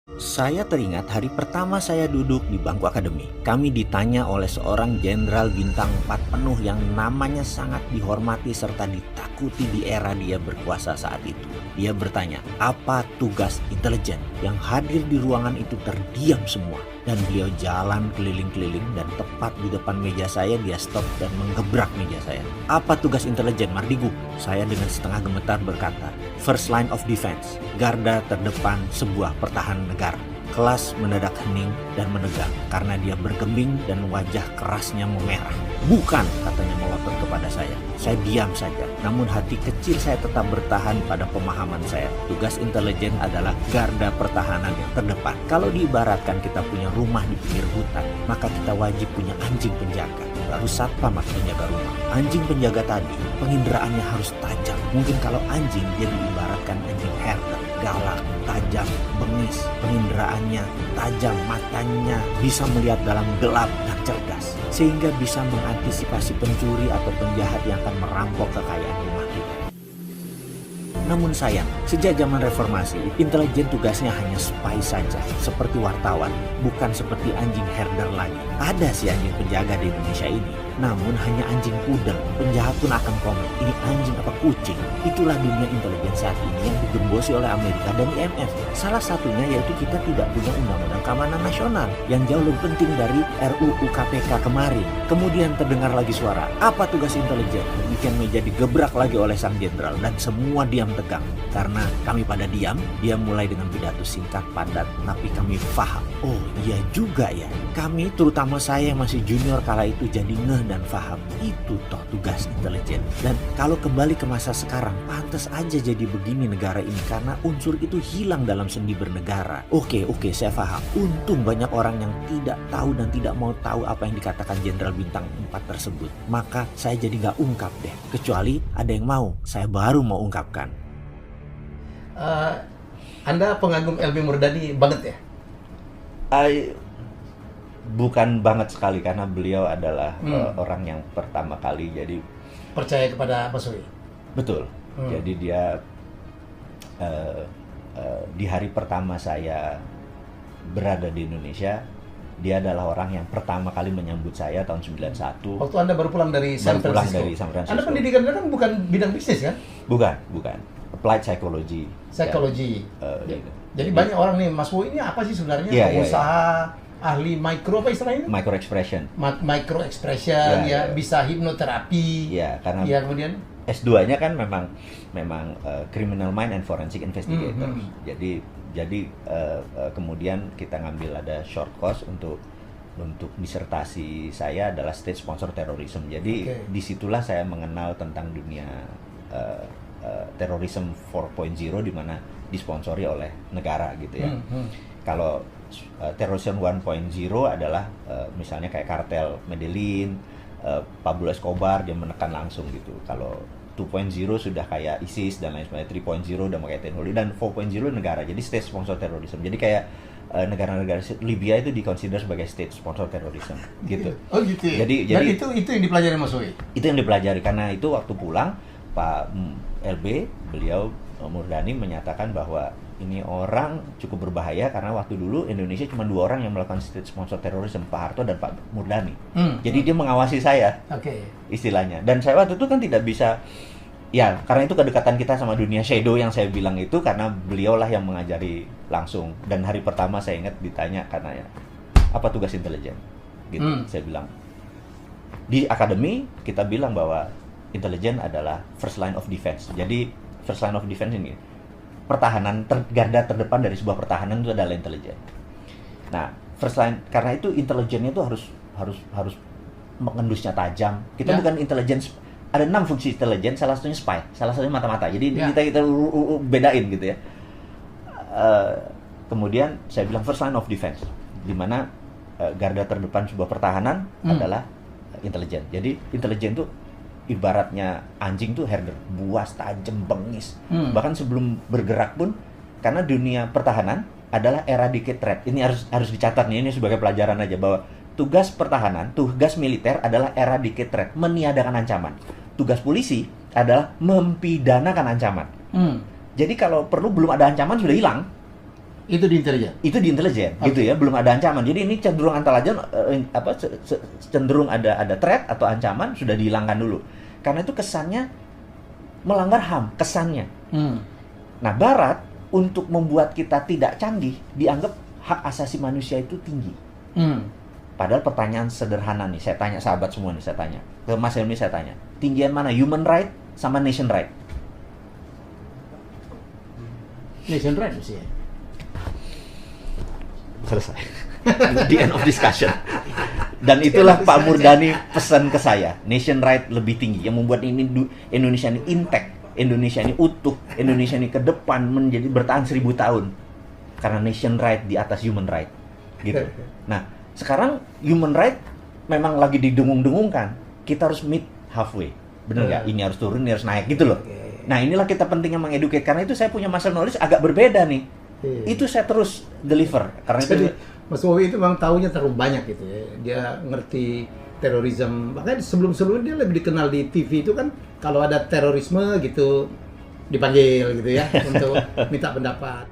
Saya teringat hari pertama saya duduk di bangku akademi. Kami ditanya oleh seorang jenderal bintang 4 penuh yang namanya sangat dihormati serta ditakuti di era dia berkuasa saat itu. Dia bertanya, apa tugas intelijen? Yang hadir di ruangan itu terdiam semua. Dan beliau jalan keliling-keliling dan tepat di depan meja saya dia stop dan menggebrak meja saya. Apa tugas intelijen, Mardigu? Saya dengan setengah gemetar berkata, First line of defense, garda terdepan sebuah pertahanan negara. Kelas mendadak hening dan menegang karena dia bergeming dan wajah kerasnya memerah. Bukan, katanya melotot kepada saya. Saya diam saja, namun hati kecil saya tetap bertahan pada pemahaman saya. Tugas intelijen adalah garda pertahanan yang terdepan. Kalau diibaratkan kita punya rumah di pinggir hutan, maka kita wajib punya anjing penjaga. Lalu satpam atau penjaga rumah. Anjing penjaga tadi, penginderaan harus tajam. Mungkin kalau anjing dia diibaratkan anjing herder, galak, tajam, bengis, penginderaannya tajam, matanya bisa melihat dalam gelap dan cerdas, sehingga bisa mengantisipasi pencuri atau penjahat yang akan merampok kekayaan rumah kita. Namun sayang, sejak zaman reformasi, intelijen tugasnya hanya spy saja, seperti wartawan, bukan seperti anjing herder lagi. Ada sih anjing penjaga di Indonesia ini, namun hanya anjing pudel. Penjahat pun akan komen, ini anjing apa kucing? Itulah dunia intelijen saat ini yang digembosi oleh Amerika dan IMF. Salah satunya yaitu kita tidak punya undang-undang keamanan nasional yang jauh lebih penting dari RUU KPK kemarin. Kemudian terdengar lagi suara, apa tugas intelijen? Demikian meja digebrak lagi oleh sang jenderal dan semua diam tegang. Karena kami pada diam, dia mulai dengan pidato singkat padat, tapi kami paham. Oh iya juga ya, kami terutama saya yang masih junior kala itu jadi ngeh dan paham. Itu toh tugas intelijen. Dan kalau kembali ke masa sekarang, pantas aja jadi begini negara ini karena unsur itu hilang dalam sendi bernegara. Oke, saya paham. Untung banyak orang yang tidak tahu dan tidak mau tahu apa yang dikatakan Jenderal Bintang 4 tersebut. Maka saya jadi gak ungkap deh. Kecuali ada yang mau, saya baru mau ungkapkan. Anda pengagum LB Murdani banget ya? Bukan banget sekali karena beliau adalah orang yang pertama kali jadi Percaya kepada Pak Sui? betul. Jadi dia di hari pertama saya berada di Indonesia, dia adalah orang yang pertama kali menyambut saya tahun 91. Waktu Anda baru pulang dari San Francisco? dari San Francisco. Anda pendidikan Anda kan bukan bidang bisnis kan? Bukan. Applied psychology. Psikologi. Gitu. Jadi banyak orang nih, Mas Wu ini apa sih sebenarnya? Pengusaha, ahli micro apa istilahnya? Micro expression. Micro expression, bisa hipnoterapi. Ya, karena kemudian S2-nya kan memang criminal mind and forensic investigator. Jadi kemudian kita ngambil ada short course untuk disertasi saya adalah state sponsor terrorism. Jadi disitulah saya mengenal tentang dunia terorisme 4.0 di mana disponsori oleh negara gitu ya. Kalau terorisme 1.0 adalah misalnya kayak kartel Medellin, Pablo Escobar dia menekan langsung gitu. Kalau 2.0 sudah kayak ISIS dan lain sebagainya, 3.0 udah pakai teknologi, dan 4.0 negara. Jadi state sponsor terrorism. Jadi kayak negara-negara Libya itu dikonsider sebagai state sponsor terrorism gitu. Oh gitu ya. Jadi itu yang dipelajari Mas Sui. Itu yang dipelajari karena itu waktu pulang Pak LB beliau Murdani menyatakan bahwa ini orang cukup berbahaya karena waktu dulu Indonesia cuma 2 orang yang melakukan state sponsor terorisme, Pak Harto dan Pak Murdani. Jadi dia mengawasi saya, istilahnya. Dan saya waktu itu kan tidak bisa, ya karena itu kedekatan kita sama dunia shadow yang saya bilang itu karena beliaulah yang mengajari langsung. Dan hari pertama saya ingat ditanya karena ya apa tugas intelijen, gitu. Saya bilang di akademi kita bilang bahwa intelijen adalah first line of defense. Jadi first line of defense ini pertahanan garda terdepan dari sebuah pertahanan itu adalah intelijen. Nah, first line karena itu intelijennya itu harus mengendusnya tajam. Kita bukan intelijen, ada 6 fungsi intelijen, salah satunya spy, salah satunya mata-mata. Jadi kita bedain gitu ya. Kemudian saya bilang first line of defense, di mana garda terdepan sebuah pertahanan adalah intelijen. Jadi intelijen itu ibaratnya anjing tuh herder, buas, tajam, bengis. Bahkan sebelum bergerak pun, karena dunia pertahanan adalah eradicate threat. Ini harus dicatat nih, ini sebagai pelajaran aja bahwa tugas pertahanan, tugas militer adalah eradicate threat, meniadakan ancaman. Tugas polisi adalah mempidanakan ancaman. Jadi kalau perlu belum ada ancaman sudah hilang. Itu di intelijen. Itu di intelijen, gitu ya, belum ada ancaman. Jadi ini cenderung antara cenderung ada threat atau ancaman sudah dihilangkan dulu. Karena itu kesannya melanggar HAM, kesannya. Nah, Barat untuk membuat kita tidak canggih dianggap hak asasi manusia itu tinggi. Padahal pertanyaan sederhana nih, saya tanya sahabat semua nih, saya tanya ke Mas Helmi, saya tanya, tinggian mana human right sama nation right? Nation right sih. Selesai. The end of discussion. Dan itulah Pak Murdani pesan ke saya, nation right lebih tinggi, yang membuat ini Indonesia ini intact, Indonesia ini utuh, Indonesia ini ke depan menjadi bertahan 1000 tahun karena nation right di atas human right, gitu. Nah, sekarang human right memang lagi didengung-dengungkan, kita harus meet halfway, bener nggak? Ini harus turun, ini harus naik, gitu loh. Nah, inilah kita pentingnya mengedukasi, karena itu saya punya master knowledge agak berbeda nih. Itu saya terus deliver karena jadi, itu Mas Wowi itu memang tahunya terlalu banyak gitu ya. Dia ngerti terorisme. Makanya sebelum-sebelumnya dia lebih dikenal di TV itu kan kalau ada terorisme gitu dipanggil gitu ya untuk minta pendapat.